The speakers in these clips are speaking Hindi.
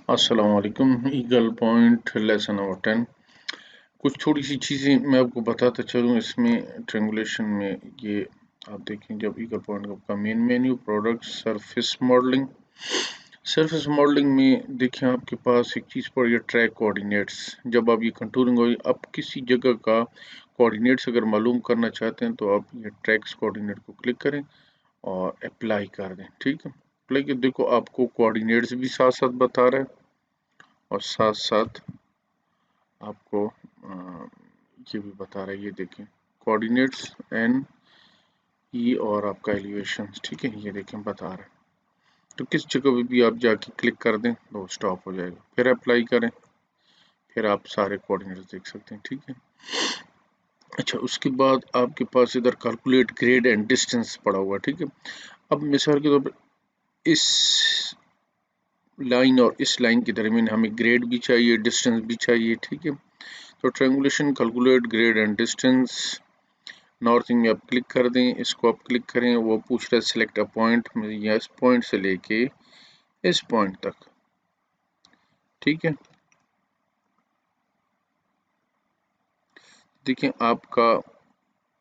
अस्सलाम वालेकुम। Eagle point lesson number 10। कुछ थोड़ी सी चीज़ें मैं आपको बताता चलूँ इसमें ट्रिंगुलेशन में। ये आप देखें, जब ईगल पॉइंट का main menu, product, surface modelling. Surface modelling में देखिए आपके पास एक चीज़ पड़ी है, ट्रैक कोऑर्डिनेट्स। जब आप ये कंटूरिंग हो, आप किसी जगह का कोऑर्डिनेट्स अगर मालूम करना चाहते हैं तो आप ये ट्रैक्स कोऑर्डिनेट को क्लिक करें और अप्लाई कर दें। ठीक है, अप्लाई कर देखो, आपको कोऑर्डिनेट्स भी साथ साथ बता रहा है और साथ साथ आपको ये भी बता रहा है। ये देखें, कोऑर्डिनेट्स एन ई और आपका एलिवेशन। ठीक है, ये देखें बता रहा है। तो किस जगह पे भी आप जाके क्लिक कर दें तो स्टॉप हो जाएगा, फिर अप्लाई करें, फिर आप सारे कोऑर्डिनेट्स देख सकते हैं। ठीक है, अच्छा, उसके बाद आपके पास इधर कैलकुलेट ग्रेड एंड डिस्टेंस पड़ा हुआ। ठीक है, अब मिसाल के तौर पर इस लाइन और इस लाइन के दरमियान हमें ग्रेड भी चाहिए, डिस्टेंस भी चाहिए। ठीक है, तो triangulation, calculate grade and distance, northing में आप क्लिक कर दें। इसको आप क्लिक करें, वो पूछ रहा है सिलेक्ट अ पॉइंट, इस पॉइंट से लेके इस पॉइंट तक। ठीक है, देखिए आपका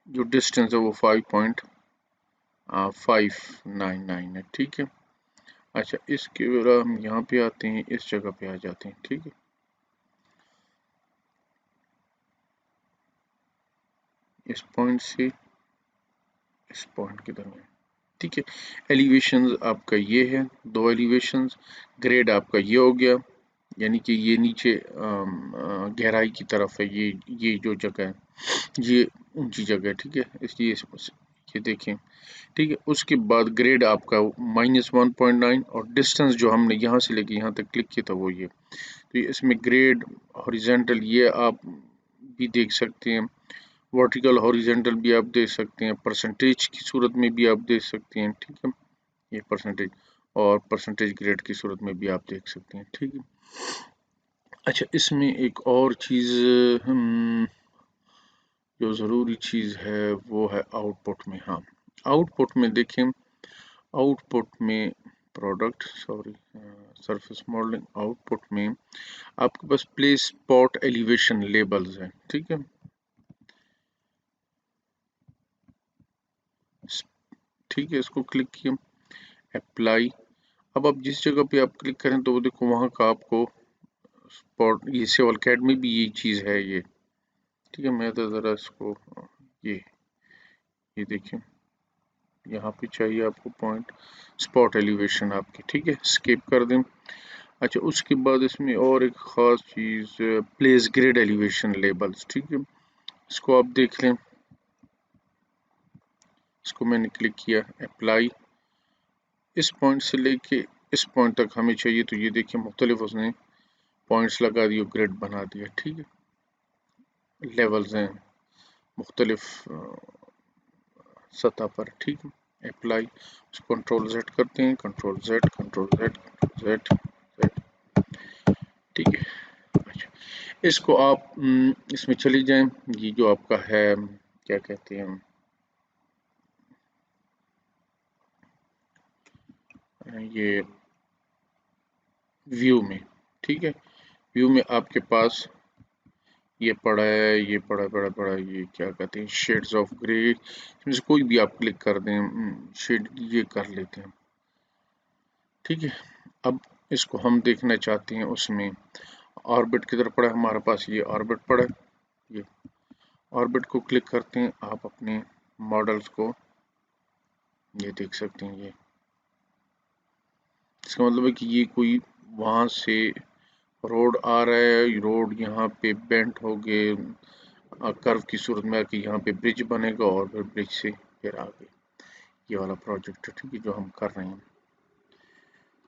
जो डिस्टेंस है वो 5.599 है। ठीक है, अच्छा, इसके बाद हम यहाँ पे आते हैं, इस जगह पे आ जाते हैं। ठीक है, इस पॉइंट से इस पॉइंट के दरमियान। ठीक है, एलिवेशंस आपका ये है, दो एलिवेशंस। ग्रेड आपका ये हो गया, यानी कि ये नीचे गहराई की तरफ है, ये जो जगह है ये ऊंची जगह है। ठीक है, इसलिए ये देखें। ठीक है, उसके बाद ग्रेड आपका -1.9 और डिस्टेंस जो हमने यहाँ से लेके यहाँ तक क्लिक किया था वो ये। तो इसमें ग्रेड हॉरिजेंटल ये आप भी देख सकते हैं, वर्टिकल हॉरिजेंटल भी आप देख सकते हैं, परसेंटेज की सूरत में भी आप देख सकते हैं। ठीक है, ये परसेंटेज और परसेंटेज ग्रेड की सूरत में भी आप देख सकते हैं। ठीक है, अच्छा, इसमें एक और चीज़ जो ज़रूरी चीज़ है वो है आउटपुट में। हाँ, आउटपुट में देखें, आउटपुट में product, sorry, surface modelling, output में आपके पास प्लेस स्पॉट एलिवेशन लेबल्स हैं। ठीक है, ठीक है, इसको क्लिक किया, अप्लाई। अब आप जिस जगह पे आप क्लिक करें तो वो देखो वहाँ का आपको स्पॉट, ये सेवल कैड में भी ये चीज़ है ये। ठीक है, मैं तो ज़रा इसको ये ये देखिए, यहाँ पे चाहिए आपको पॉइंट स्पॉट एलिवेशन आपकी। ठीक है, स्किप कर दें। अच्छा, उसके बाद इसमें और एक ख़ास चीज़, प्लेस ग्रिड एलिवेशन लेबल्स। ठीक है, इसको आप देख लें, इसको मैंने क्लिक किया, अप्लाई। इस पॉइंट से लेके इस पॉइंट तक हमें चाहिए, तो ये देखिए मुख्तलिफ उसने पॉइंट्स लगा दिए, ग्रिड बना दिया। ठीक है, लेवल्स हैं मुख्तलिफ सतह पर। ठीक है, अप्लाई, उसको कंट्रोल जेड करते हैं, control Z, control Z, control Z, Z. ठीक है, अच्छा, इसको आप इसमें चले जाएं, ये जो आपका है क्या कहते हैं ये व्यू में। ठीक है, व्यू में आपके पास ये पड़ा है, ये पड़ा ये क्या कहते हैं, शेड्स ऑफ ग्रे। इसमें से कोई भी आप क्लिक कर दें, शेड ये कर लेते हैं। ठीक है, अब इसको हम देखना चाहते हैं उसमें ऑर्बिट किधर पड़ा है, हमारे पास ये ऑर्बिट पड़ा है। ये ऑर्बिट को क्लिक करते हैं, आप अपने मॉडल्स को ये देख सकते हैं। ये इसका मतलब है कि ये कोई वहां से रोड आ रहा है, रोड यहाँ पे बेंट हो गए कर्व की सूरत में आके यहाँ पे ब्रिज बनेगा और फिर ब्रिज से फिर आगे ये वाला प्रोजेक्ट है। ठीक है, जो हम कर रहे हैं।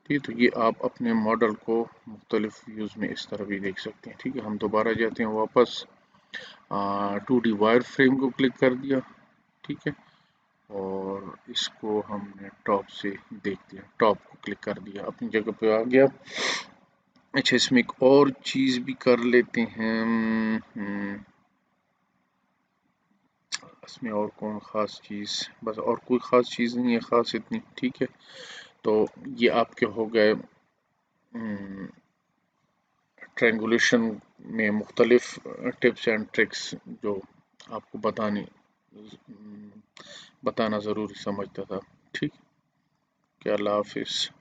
ठीक है, तो ये आप अपने मॉडल को मुख्तलिफ व्यूज़ में इस तरह भी देख सकते हैं। ठीक है, हम दोबारा जाते हैं वापस, 2D वायर फ्रेम को क्लिक कर दिया। ठीक है, और इसको हमने टॉप से देख दिया, टॉप को क्लिक कर दिया, अपनी जगह पे आ गया। अच्छा, इसमें एक और चीज़ भी कर लेते हैं, इसमें और कौन ख़ास चीज़, बस और कोई ख़ास चीज़ नहीं है, ख़ास इतनी। ठीक है, तो ये आपके हो गए ट्रैंगुलेशन में मुख्तलिफ टिप्स एंड ट्रिक्स जो आपको बताना ज़रूरी समझता था। ठीक है, अल्लाह हाफिज़।